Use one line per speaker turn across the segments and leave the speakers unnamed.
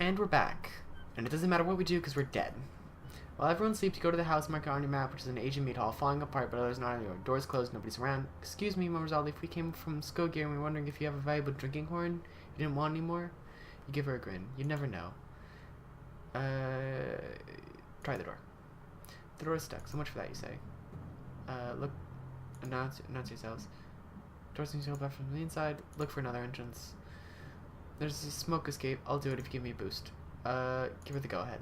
And we're back. And it doesn't matter what we do because we're dead. While everyone sleeps, you go to the house marker on your map, which is an Asian meat hall, falling apart, but others not anymore. Doors closed, nobody's around. Excuse me, Mama Zaldi, if we came from Skogia and we were wondering if you have a valuable drinking horn you didn't want anymore. You give her a grin. You never know. Try the door. The door is stuck. So much for that, you say. Look. Announce yourselves. Door seems to open from the inside. Look for another entrance. There's a smoke escape. I'll do it if you give me a boost. Give her the go-ahead.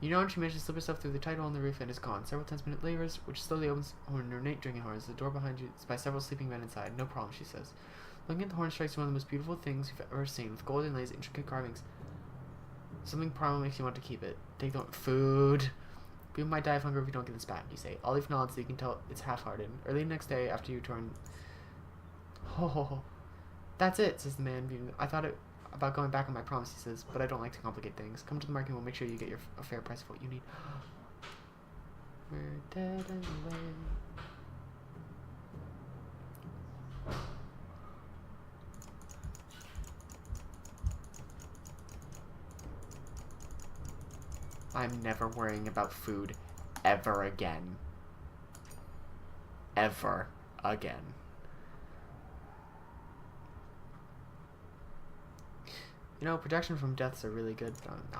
You know, she managed to slip herself through the tight hole in the roof and is gone. Several 10-minute layers, which slowly opens an ornate drinking horn. The door behind you is by several sleeping men inside. No problem, she says. Looking at the horn strikes you one of the most beautiful things you've ever seen, with gold inlays, intricate carvings. Something probably makes you want to keep it. Take the food. People might die of hunger if you don't get this back, you say. Olive nods so you can tell it's half-hearted. Early the next day, after you return... Oh, that's it, says the man. I thought about going back on my promise, he says, but I don't like to complicate things. Come to the market and we'll make sure you get a fair price of what you need. We're dead anyway. I'm never worrying about food ever again. Ever again. You know, protection from deaths are really good. Oh, no.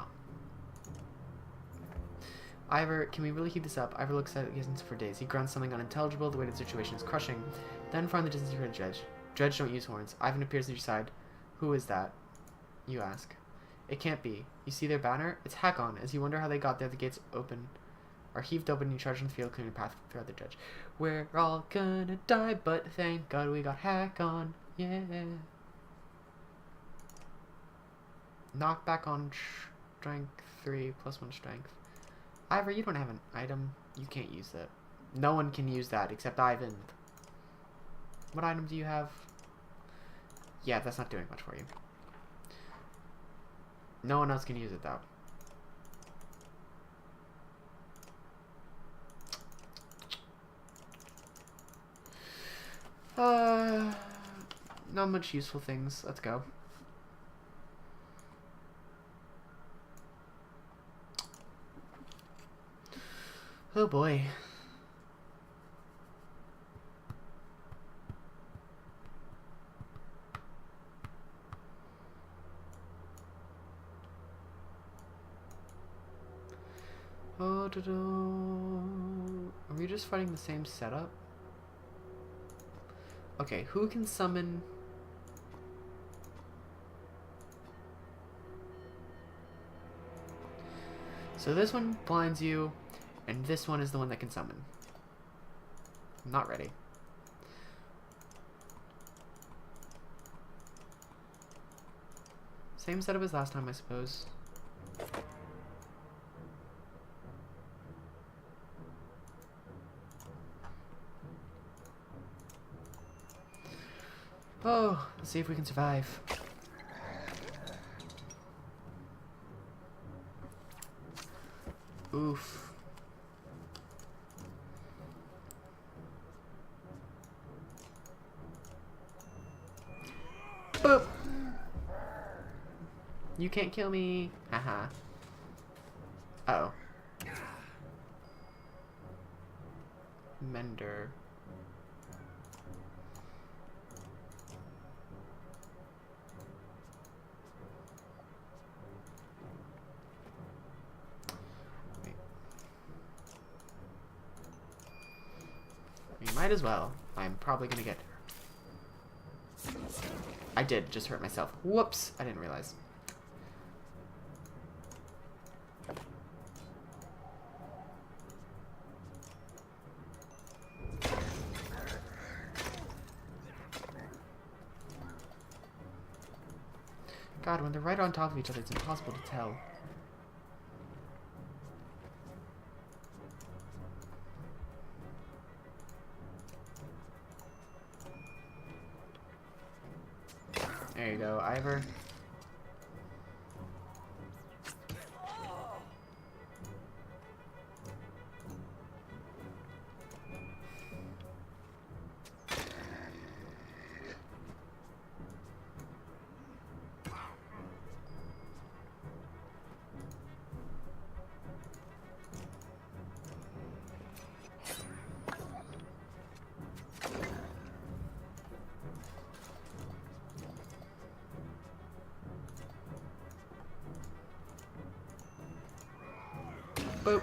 Ivor, can we really keep this up? Ivor looks at it for days. He grunts something unintelligible. The weight of the situation is crushing. Then far in the distance you hear a Dredge. Dredge don't use horns. Ivan appears at your side. Who is that? You ask. It can't be. You see their banner? It's Hakon. As you wonder how they got there, the gates are heaved open and you charge on the field, clearing a path throughout the Dredge. We're all gonna die, but thank God we got Hakon. Yeah. Knock back on strength 3 plus 1 strength. Ivor, you don't have an item. You can't use that. No one can use that except Ivan. What item do you have? Yeah, that's not doing much for you. No one else can use it though. Not much useful things. Let's go. Oh boy. Oh, are we just fighting the same setup? Okay, who can summon... So this one blinds you, and this one is the one that can summon. I'm not ready. Same setup as last time, I suppose. Oh, let's see if we can survive. Oof. Boop! You can't kill me. Haha. Uh-oh. Mender. You might as well. I'm probably gonna get... I did just hurt myself. Whoops! I didn't realize. God, when they're right on top of each other, it's impossible to tell. There you go, Ivor. Boop.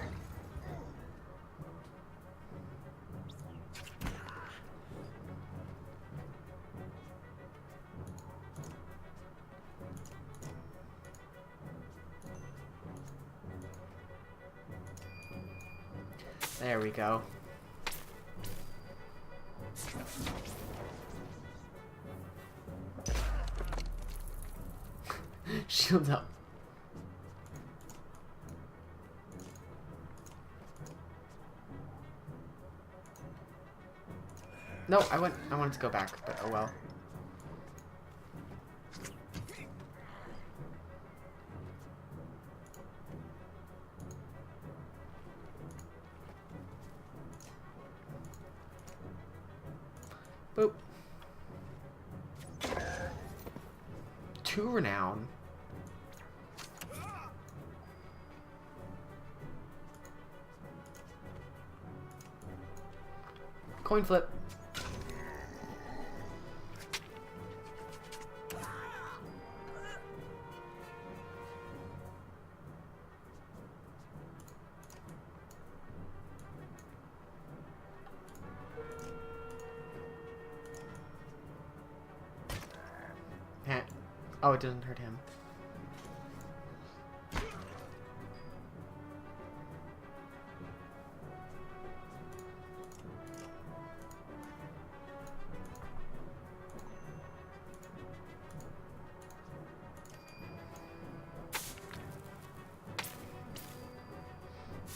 There we go. Shield up. No, I wanted to go back, but oh well. Boop. 2 renown. Coin flip. Oh, it doesn't hurt him.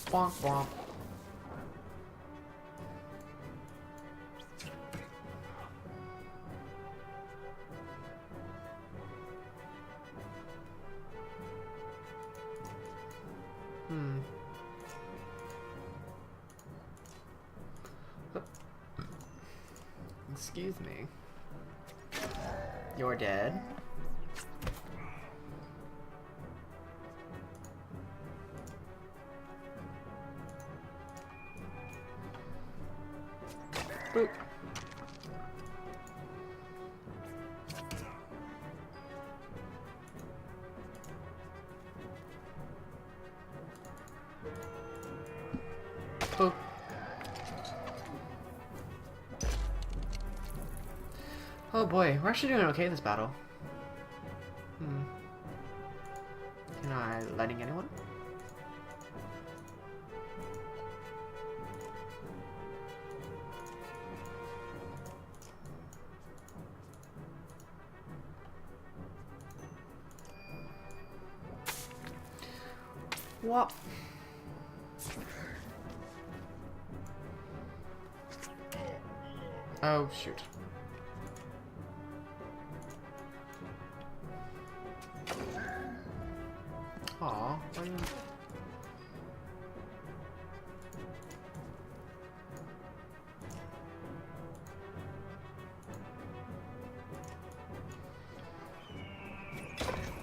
Bonk, bonk. Excuse me. You're dead. Boop. Boop. Oh boy, we're actually doing okay this battle. Can I lighting anyone? What? Oh shoot. Aw, why you...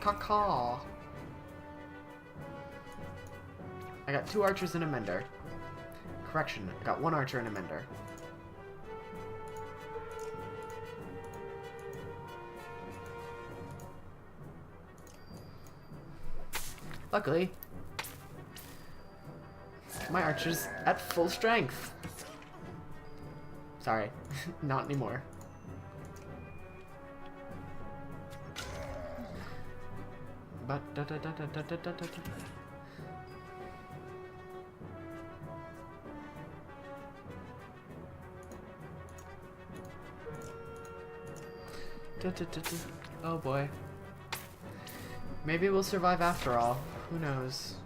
Caw. I got 2 archers and a mender. Correction, I got 1 archer and a mender. Luckily, my archer's at full strength. Sorry, not anymore. But oh boy. Maybe we'll survive after all. Who knows?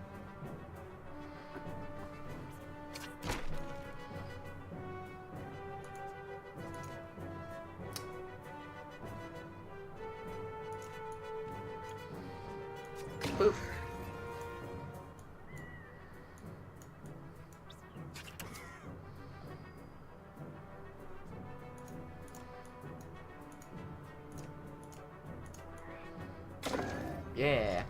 Boop. Yeah.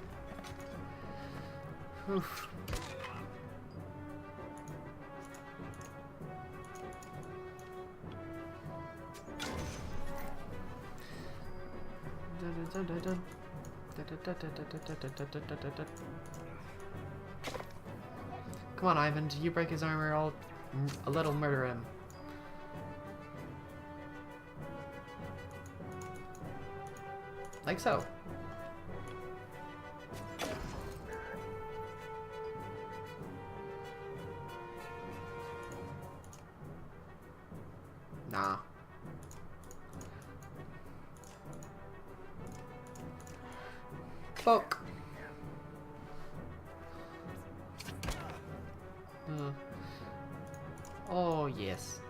Oof. Come on, Ivan. You break his armor, I'll a little murder him. Like so. Nah. Fuck. Oh, yes.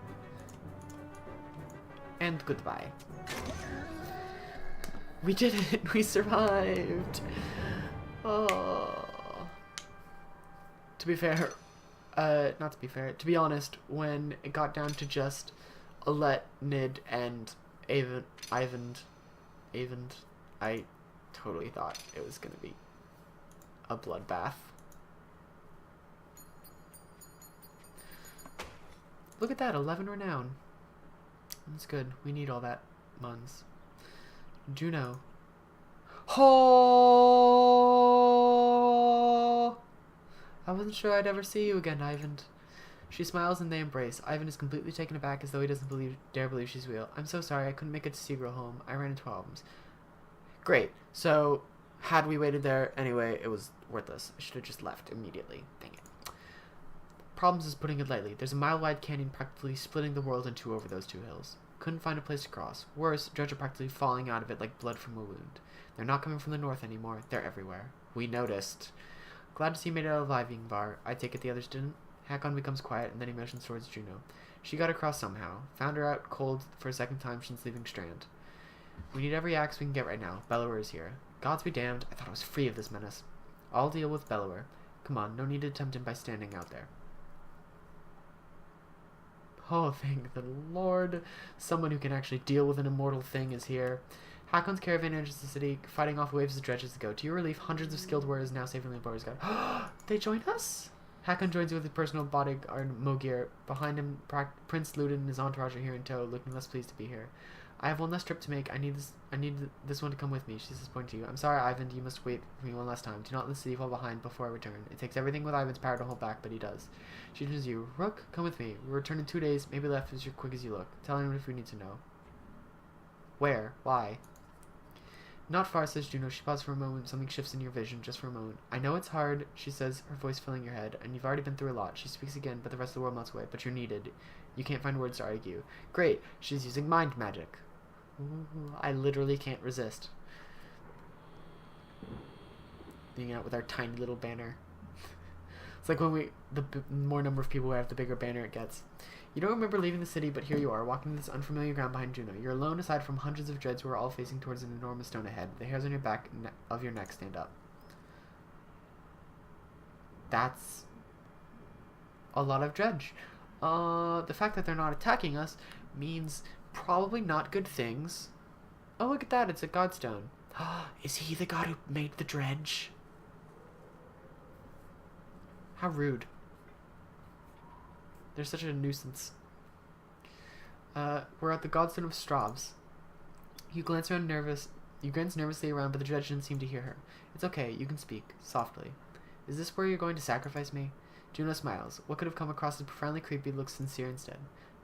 And goodbye. We did it! We survived! Oh. To be fair, not to be fair, to be honest, when it got down to just Alette, Nid, and Ivan, I totally thought it was gonna be a bloodbath. Look at that, 11 renown. That's good. We need all that muns. Juno. Oh! I wasn't sure I'd ever see you again, Ivan. She smiles and they embrace. Ivan is completely taken aback as though he doesn't dare believe she's real. I'm so sorry, I couldn't make it to Seagull home. I ran into problems. Great. So, had we waited there anyway, it was worthless. I should have just left immediately. Dang it. Problems is putting it lightly. There's a mile-wide canyon practically splitting the world in two over those two hills. Couldn't find a place to cross. Worse, dredge are practically falling out of it like blood from a wound. They're not coming from the north anymore. They're everywhere. We noticed. Glad to see you made it out of Viking bar. I take it the others didn't? Hakon becomes quiet, and then he motions towards Juno. She got across somehow. Found her out cold for a second time since leaving Strand. We need every axe we can get right now. Bellower is here. Gods be damned, I thought I was free of this menace. I'll deal with Bellower. Come on, no need to tempt him by standing out there. Oh, thank the Lord. Someone who can actually deal with an immortal thing is here. Hakon's caravan enters the city, fighting off waves of dredges to go. To your relief, hundreds of skilled warriors now saving the Boar's God. They join us? Hakon joins you with his personal bodyguard, Mogir. Behind him, Prince Ludin and his entourage are here in tow, looking less pleased to be here. I have one less trip to make. I need this one to come with me, she says, pointing to you. I'm sorry, Ivan, you must wait for me one last time. Do not let the city fall behind before I return. It takes everything with Ivan's power to hold back, but he does. She turns to you. Rook, come with me. We'll return in 2 days, maybe left as quick as you look. Tell anyone if we need to know. Where? Why? Not far, says Juno. She pauses for a moment. Something shifts in your vision, just for a moment. I know it's hard, she says, her voice filling your head, and you've already been through a lot. She speaks again, but the rest of the world melts away. But you're needed. You can't find words to argue. Great. She's using mind magic. Ooh, I literally can't resist. Being out with our tiny little banner. It's like when the more number of people we have, the bigger banner it gets. You don't remember leaving the city, but here you are, walking this unfamiliar ground behind Juno. You're alone aside from hundreds of dreads who are all facing towards an enormous stone ahead. The hairs on your back of your neck stand up. That's a lot of dredge. The fact that they're not attacking us means probably not good things. Oh, look at that, it's a godstone. Is he the god who made the dredge? How rude. They're such a nuisance. We're at the Godstone of Stravs. You glance nervously around, but the dredge didn't seem to hear her. It's okay, you can speak, softly. Is this where you're going to sacrifice me? Juno smiles. What could have come across as profoundly creepy looks sincere instead.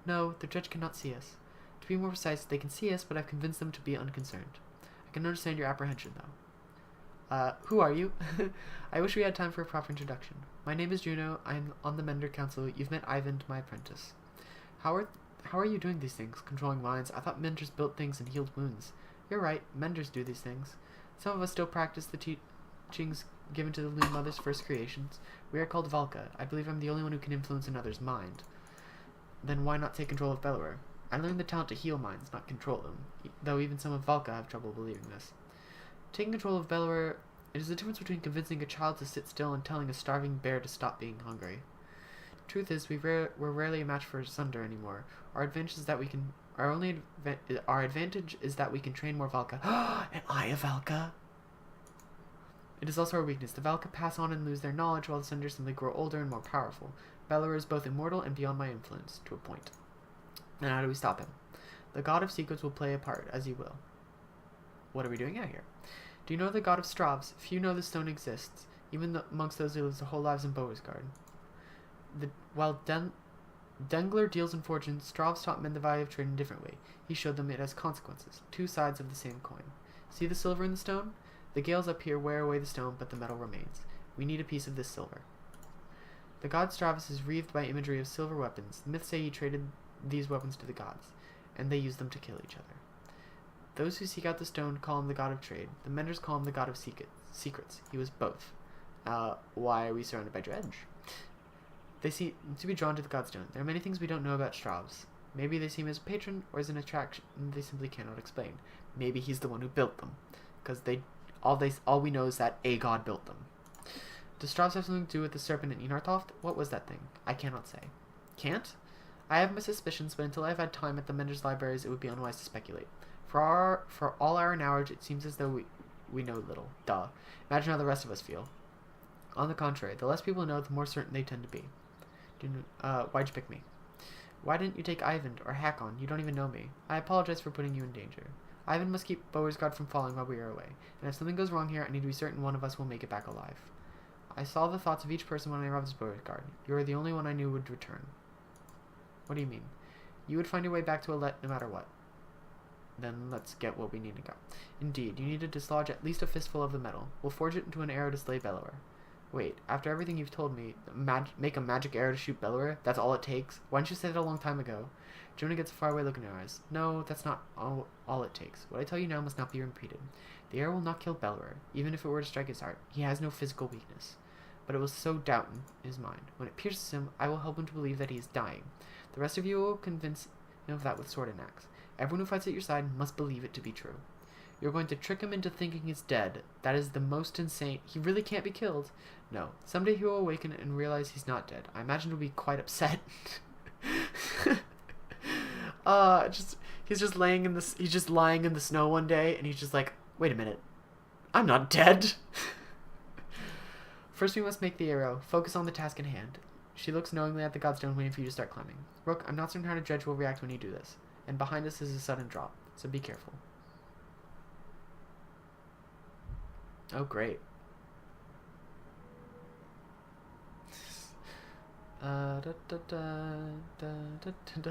No, the dredge cannot see us. To be more precise, they can see us, but I've convinced them to be unconcerned. I can understand your apprehension, though. Who are you? I wish we had time for a proper introduction. My name is Juno. I'm on the Mender Council. You've met Ivan, my apprentice. How are you doing these things? Controlling minds? I thought Menders built things and healed wounds. You're right. Menders do these things. Some of us still practice the teachings given to the Loon Mother's first creations. We are called Valka. I believe I'm the only one who can influence another's mind. Then why not take control of Bellower? I learned the talent to heal minds, not control them. Though even some of Valka have trouble believing this. Taking control of Bellower, it is the difference between convincing a child to sit still and telling a starving bear to stop being hungry. Truth is, we're rarely a match for Sunder anymore. Our advantage is that we can train more Valka. Am I a Valka? It is also our weakness. The Valka pass on and lose their knowledge, while the Sunders simply grow older and more powerful. Bellower is both immortal and beyond my influence, to a point. Then how do we stop him? The god of secrets will play a part, as you will. What are we doing out here? Do you know the god of Stravs? Few know the stone exists, even amongst those who live their whole lives in Beauregard. While Dengler deals in fortune, Strovs taught men the value of trade in a different way. He showed them it has consequences, two sides of the same coin. See the silver in the stone? The gales up here wear away the stone, but the metal remains. We need a piece of this silver. The god Stravus is wreathed by imagery of silver weapons. The myths say he traded these weapons to the gods, and they used them to kill each other. Those who seek out the stone call him the god of trade. The menders call him the god of secrets. He was both. Why are we surrounded by dredge? They seem to be drawn to the godstone. There are many things we don't know about Stravs. Maybe they see him as a patron, or as an attraction they simply cannot explain. Maybe he's the one who built them, because all we know is that a god built them. Does Stravs have something to do with the serpent in Enartoft? What was that thing? I cannot say. Can't? I have my suspicions, but until I've had time at the Mender's libraries, it would be unwise to speculate. For all our knowledge, it seems as though we know little. Duh. Imagine how the rest of us feel. On the contrary, the less people know, the more certain they tend to be. Why'd you pick me? Why didn't you take Ivan or Hakon? You don't even know me. I apologize for putting you in danger. Ivan must keep Beauregard from falling while we are away, and if something goes wrong here, I need to be certain one of us will make it back alive. I saw the thoughts of each person when I robbed Beauregard. You are the only one I knew would return. What do you mean? You would find your way back to Alette no matter what. Then let's get what we need to go. Indeed, you need to dislodge at least a fistful of the metal. We'll forge it into an arrow to slay Bellower. Wait, after everything you've told me, make a magic arrow to shoot Bellower? That's all it takes? Why didn't you say that a long time ago? Juno gets a faraway look in her eyes. No, that's not all it takes. What I tell you now must not be repeated. The arrow will not kill Bellower, even if it were to strike his heart. He has no physical weakness. But it will sow doubt in his mind. When it pierces him, I will help him to believe that he is dying. The rest of you will convince him of that with sword and axe. Everyone who fights at your side must believe it to be true. You're going to trick him into thinking he's dead. That is the most insane. He really can't be killed. No. Someday he will awaken and realize he's not dead. I imagine he'll be quite upset. He's just lying in the snow one day, and he's just like, wait a minute. I'm not dead. First we must make the arrow. Focus on the task in hand. She looks knowingly at the godstone, waiting for you to start climbing. Rook, I'm not certain how the dredge will react when you do this. And behind us is a sudden drop, so be careful. Oh, great.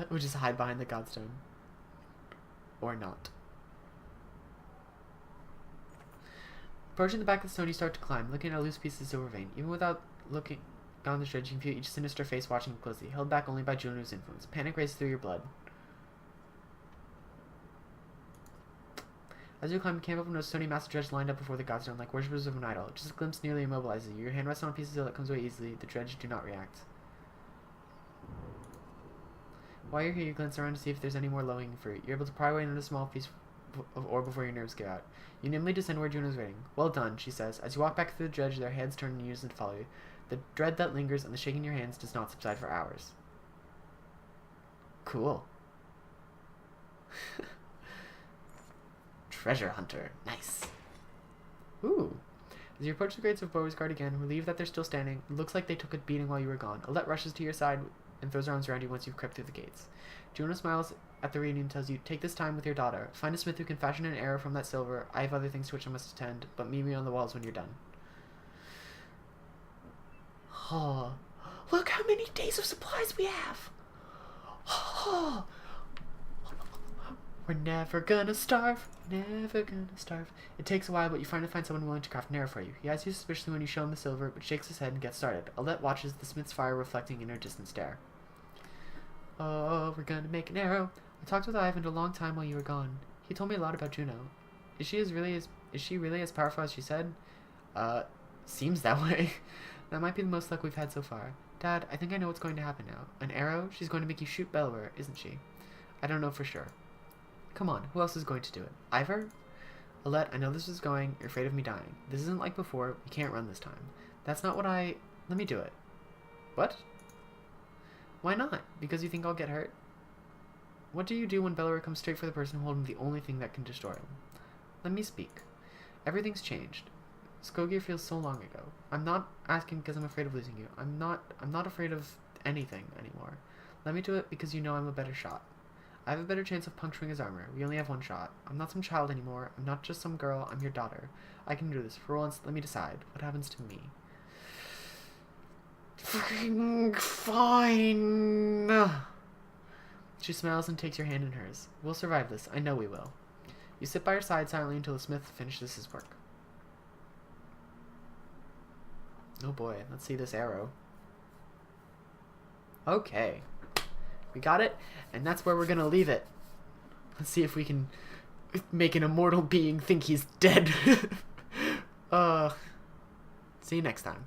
We just hide behind the godstone. Or not. Approaching the back of the stone, you start to climb, looking at a loose piece of silver vein. Even without looking down the dredge, you can feel each sinister face watching you closely, held back only by Juno's influence. Panic races through your blood. As you climb, you camp up and a stony mass of dredge lined up before the godstone, like worshippers of an idol. Just a glimpse nearly immobilizes you. Your hand rests on a piece of steel that comes away easily. The dredge do not react. While you're here, you glance around to see if there's any more low-hanging fruit. You're able to pry away another small piece of ore before your nerves give out. You nimbly descend where Juno's waiting. Well done, she says. As you walk back through the dredge, their heads turn in unison to follow you. The dread that lingers and the shaking in your hands does not subside for hours. Cool. Treasure hunter. Nice. Ooh. As you approach the gates of Beauregard again, relieved that they're still standing, it looks like they took a beating while you were gone. Alette rushes to your side and throws her arms around you once you've crept through the gates. Juno smiles at the reunion and tells you, take this time with your daughter. Find a smith who can fashion an arrow from that silver. I have other things to which I must attend, but meet me on the walls when you're done. Oh, look how many days of supplies we have. Oh, we're never gonna starve. Never gonna starve. It takes a while, but you finally find someone willing to craft an arrow for you. He eyes you suspiciously when you show him the silver, but shakes his head and gets started. Alette watches the smith's fire reflecting in her distant stare. Oh, we're gonna make an arrow. I talked with Ivan a long time while you were gone. He told me a lot about Juno. Is she really as powerful as she said? Seems that way. That might be the most luck we've had so far. Dad, I think I know what's going to happen now. An arrow? She's going to make you shoot Bellower, isn't she? I don't know for sure. Come on, who else is going to do it? Ivor? Alette, I know this is going. You're afraid of me dying. This isn't like before. We can't run this time. That's not what Let me do it. What? Why not? Because you think I'll get hurt? What do you do when Bellower comes straight for the person holding the only thing that can destroy him? Let me speak. Everything's changed. Skogir feels so long ago. I'm not asking because I'm afraid of losing you. I'm not afraid of anything anymore. Let me do it because you know I'm a better shot. I have a better chance of puncturing his armor. We only have one shot. I'm not some child anymore. I'm not just some girl. I'm your daughter. I can do this. For once, let me decide. What happens to me? Fucking fine. She smiles and takes your hand in hers. We'll survive this. I know we will. You sit by her side silently until the smith finishes his work. Oh boy, let's see this arrow. Okay. We got it, and that's where we're gonna leave it. Let's see if we can make an immortal being think he's dead. See you next time.